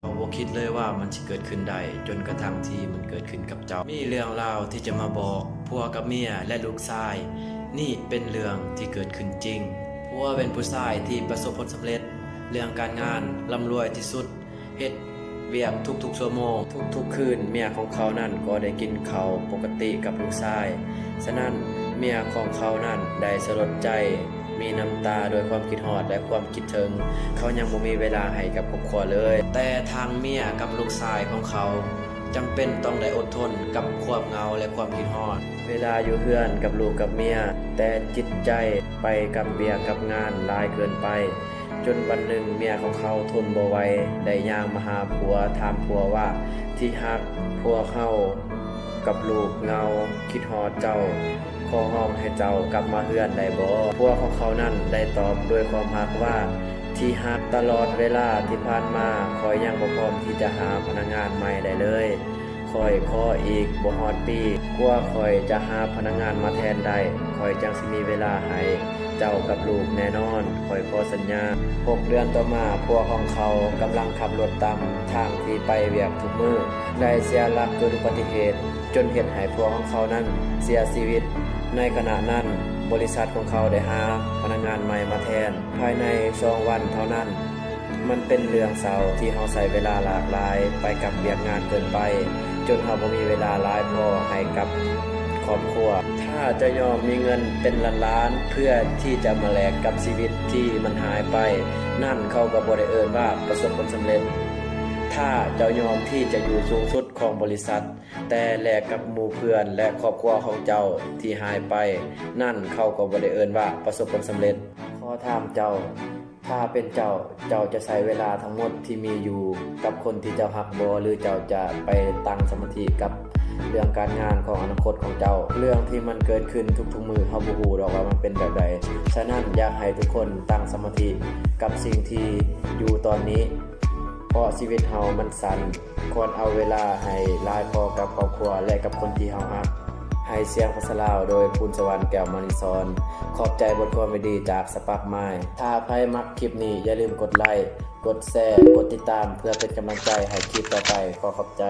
เราบ่คิดเลยว่ามันสิเกิดขึ้นได้จนกระทั่งที่มันเกิดขึ้นกับเจ้ามีเรื่องราวที่จะมาบอกผัวกับเมียและลูกชายนี่เป็นเรื่องที่เกิดขึ้นจริงผัวเป็นผู้ชายที่ประสบผลสำเร็จเรื่องการงานร่ำรวยที่สุดเฮ็ดเวียกทุกๆชั่วโมงทุกๆคืนเมียของเขานั่นก็ได้กินข้าวปกติกับลูกชายฉะนั้นเมียของเขานั่นได้สลดใจมีน้ำตาโดยความคิดฮอดและความคิดถึงเขายังบ่มีเวลาให้กับครอบครัวเลยแต่ทางเมียกับลูกชายของเขาจำเป็นต้องได้อดทนกับความเหงาและความคิดฮอดเวลาอยู่เฮือนกับลูกกับเมียแต่จิตใจไปกับเบียกกับงานหลายเกินไปจนวันหนึ่งเมียของเขาทนบ่ไหวได้ย่างมาหาผัวถามผัวว่าที่ฮักผัวเขากับลูกเหงาคิดฮอดเจ้าขอห้องให้เจ้ากลับมาเฮือนได้บ่ผัวของเขานั่นได้ตอบด้วยความฮักว่าที่ฮักตลอดเวลาที่ผ่านมาคอยยังบ่พร้อมที่จะหาพนักงานใหม่ได้เลยคอยขออีกบ่ฮอดปีกว่าคอยจะหาพนักงานมาแทนได้คอยจังสิมีเวลาให้เจ้ากับลูกแน่นอนคอยขอสัญญา6 เดือนต่อมาผัวของเขากำลังขับรถตามทางที่ไปเวียกทุกมื้อได้เสียหลักเกิดอุบัติเหตุจนเฮ็ดให้ผัวของเขานั้นเสียชีวิตในขณะนั้นบริษัทของเขาได้หาพนักงานใหม่มาแทนภายใน2 วันเท่านั้นมันเป็นเรื่องเศร้าที่เฮาใช้เวลาหลากหลายไปกับเวียกงานเกินไปจนเฮาบ่มีเวลาหลายพอให้กับครอบครัวถ้าจะยอมมีเงินเป็นล้านๆเพื่อที่จะมาแลกกับชีวิตที่มันหายไปนั่นเขาก็บ่ได้เอิ้นว่าประสบผลสำเร็จถ้าเจ้ายอมที่จะอยู่สูงสุดของบริษัทแต่แลกกับหมู่เพื่อนและครอบครัวของเจ้าที่หายไปนั่นเขาก็บ่ได้เอิ้นว่าประสบผลสำเร็จขอถามเจ้าถ้าเป็นเจ้าจะใช้เวลาทั้งหมดที่มีอยู่กับคนที่เจ้าฮักบ่หรือเจ้าจะไปตั้งสมาธิกับเรื่องการงานของอนาคตของเจ้าเรื่องที่มันเกิดขึ้นทุกๆมื้อเฮาบ่ฮู้ดอกว่ามันเป็นแบบใดฉะนั้นอยากให้ทุกคนตั้งสมาธิกับสิ่งที่อยู่ตอนนี้เพราะชีวิตเฮามันสั้นควรเอาเวลาให้หลายพอกับครอบครัวและกับคนที่เฮารักให้เสียงภาษาลาวโดยภูลสวรรค์แก้วมณีสอนขอบใจบทความดีจากสปักไม้ถ้าใครมักคลิปนี้อย่าลืมกดไลค์กดแชร์กดติดตามเพื่อเป็นกำลังใจให้คลิปต่อไปขอขอบใจ